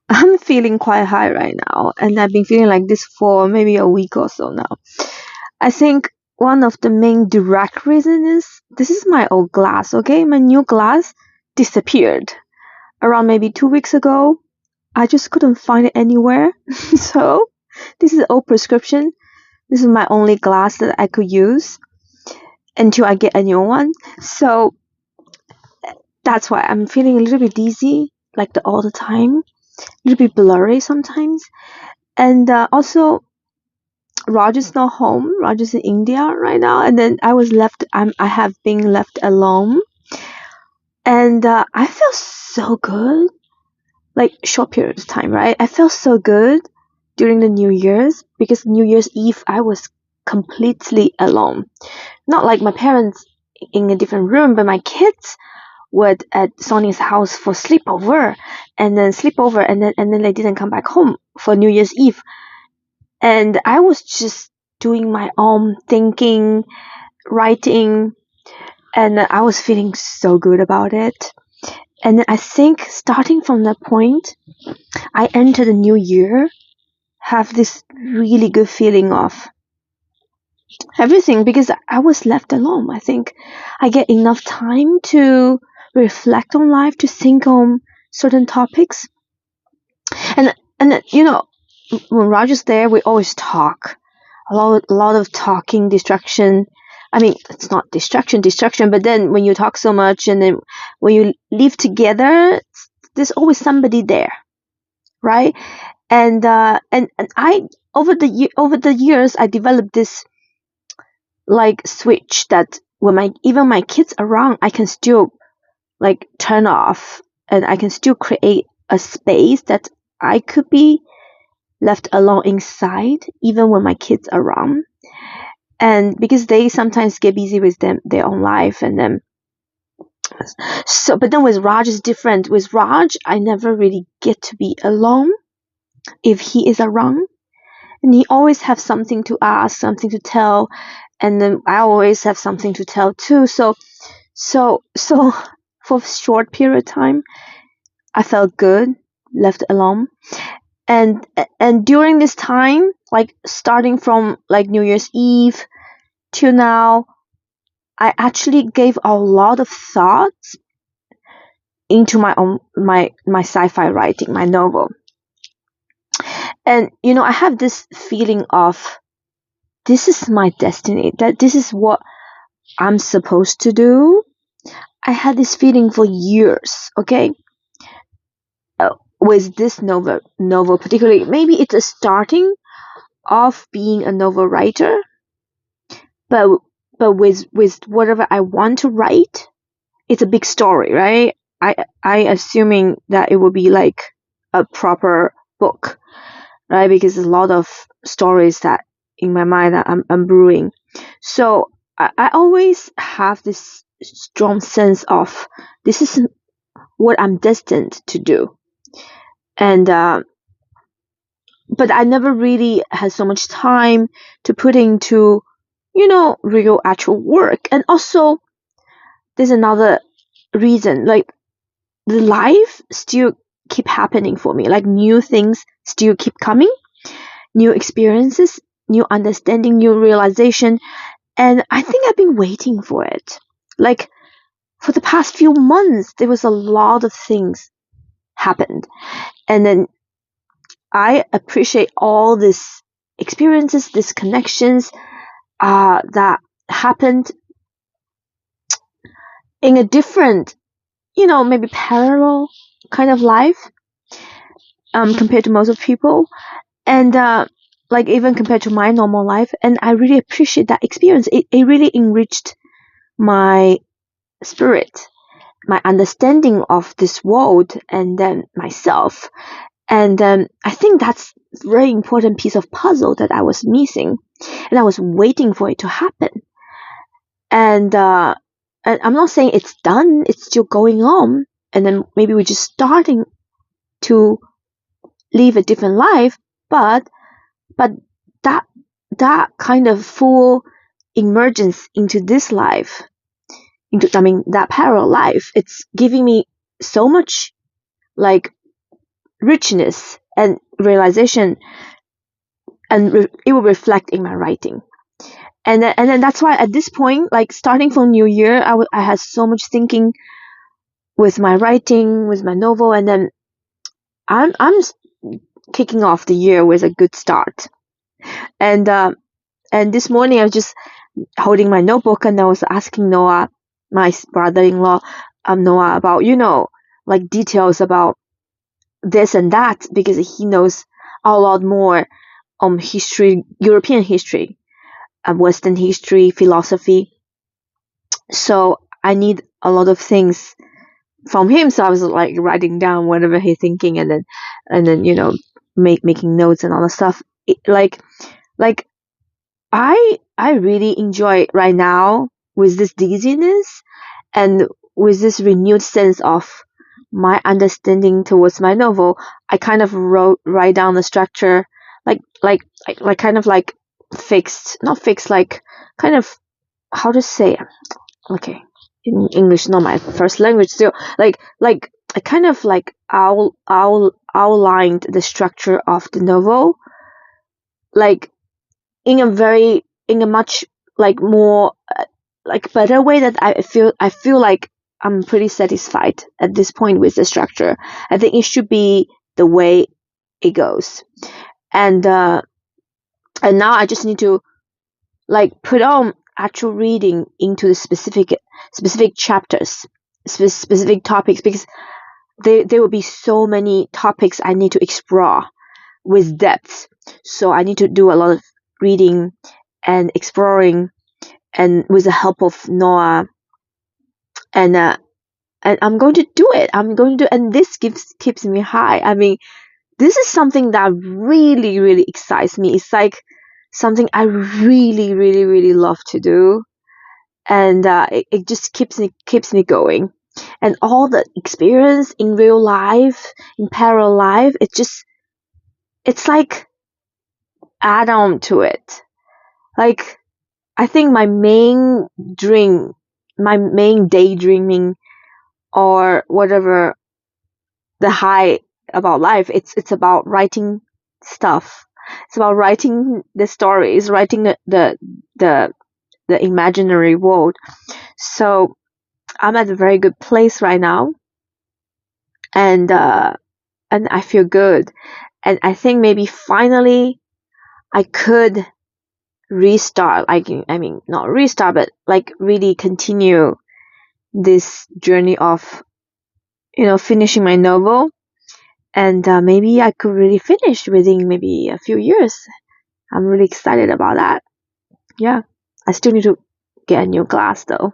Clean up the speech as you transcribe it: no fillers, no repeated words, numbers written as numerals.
I'm feeling quite high right now, and I've been feeling like this for maybe a week or so now. I think one of the main direct reasons is this is my old glass, okay? My new glass disappeared around maybe 2 weeks ago. I just couldn't find it anywhere. So, this is old prescription. This is my only glass that I could use until I get a new one. So, that's why I'm feeling a little bit dizzy, like all the time, a little bit blurry sometimes. And also, Roger's not home. Roger's in India right now, and then I have been left alone, and I feel so good. Like short period of time, right? I felt so good during the New Year's because New Year's Eve I was completely alone. Not like my parents in a different room, but my kids were at Sonia's house for sleepover, and then they didn't come back home for New Year's Eve, and I was just doing my own thinking, writing, and I was feeling so good about it. And I think starting from that point, I enter the new year have this really good feeling of everything because I was left alone. I think I get enough time to reflect on life, to think on certain topics, and when Roger's there, we always talk a lot of talking distraction. I mean, it's not distraction, but then when you talk so much and then when you live together, there's always somebody there, right? And I over the years I developed this like switch that when my kids around, I can still like turn off and I can still create a space that I could be left alone inside even when my kids are around. And because they sometimes get busy with their own life, and then but then with Raj is different. With Raj, I never really get to be alone if he is around, and he always have something to ask, something to tell, and then I always have something to tell too. So for a short period of time, I felt good left alone, and and during this time, like starting from like New Year's Eve till now, I actually gave a lot of thoughts into my own my sci-fi writing, my novel. And I have this feeling of this is my destiny, that this is what I'm supposed to do. I had this feeling for years, okay? With this novel particularly, maybe it's a starting of being a novel writer, but with whatever I want to write, it's a big story, right? I assuming that it will be like a proper book, right? Because there's a lot of stories that in my mind that I'm brewing. So I always have this strong sense of this is what I'm destined to do. And but I never really had so much time to put into real actual work. And also there's another reason, like the life still keep happening for me, like new things still keep coming, new experiences, new understanding, new realization, and I think I've been waiting for it. Like for the past few months there was a lot of things happened, and then I appreciate all these experiences, these connections that happened in a different, maybe parallel kind of life compared to most of people, and like even compared to my normal life. And I really appreciate that experience. It really enriched my spirit, my understanding of this world, and then myself. And I think that's a very important piece of puzzle that I was missing, and I was waiting for it to happen. And I'm not saying it's done; it's still going on. And then maybe we're just starting to live a different life, but that that kind of full emergence into this life, that parallel life, it's giving me so much like richness and realization, and it will reflect in my writing. And then that's why at this point, like starting from New Year, I had so much thinking with my writing, with my novel, and then I'm kicking off the year with a good start. And and this morning I was just holding my notebook, and I was asking Noah, my brother-in-law, Noah, about like details about this and that, because he knows a lot more on history, European history, Western history, philosophy. So I need a lot of things from him. So I was like writing down whatever he's thinking, and then making notes and all the stuff. Like I really enjoy right now with this dizziness and with this renewed sense of my understanding towards my novel. I kind of write down the structure, like kind of like fixed, not fixed, like kind of, how to say, okay, in English, not my first language still, like I kind of like outlined the structure of the novel, like in a much like more like better way, that I feel like I'm pretty satisfied at this point with the structure. I think it should be the way it goes. And uh and now I just need to like put on actual reading into the specific chapters, specific topics, because there will be so many topics I need to explore with depth. So I need to do a lot of reading and exploring, and with the help of Noah, and and I'm going to do it. And this keeps me high. I mean, this is something that really really excites me. It's like something I really really really love to do, and it just keeps me going. And all the experience in real life, in parallel life, it's like add on to it. Like, I think dream, my main daydreaming, or whatever, the high about life, it's about writing stuff. It's about writing the stories, writing the the imaginary world. So I'm at a very good place right now, and I feel good. And I think maybe finally I could restart, like, I mean, not restart, but like really continue this journey of finishing my novel. And maybe I could really finish within maybe a few years. I'm really excited about that. Yeah, I still need to get a new glass though.